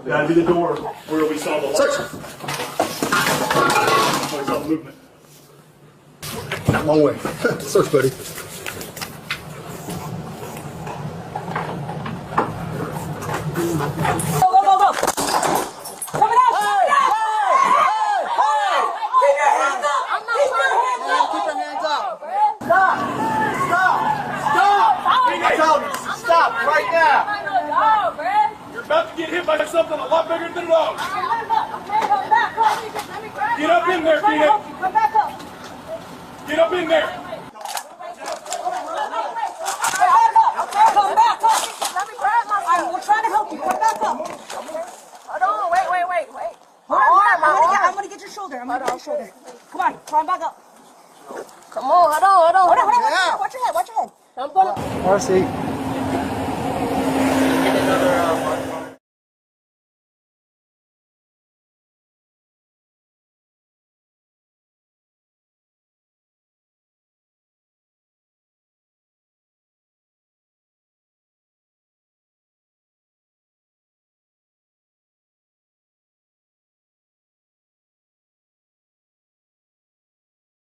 That'd be the door where we saw the light. Search. We saw the movement. Not long way. Search, buddy. Go, go, go, go. Coming out. Keep your hands up. Keep your hands up. Keep your hands up. Stop. Stop right now. You're about to get hit by something a lot bigger than a dog. Get up in there, Tina. Come back up. Get up in there. Come back up. Let me grab my arm. We're trying to help you. Come back up. Hold on. Wait. I'm going to get your shoulder. Come on. Climb back up. Come on, hold on. Watch your head. I'm gonna. RC. Get another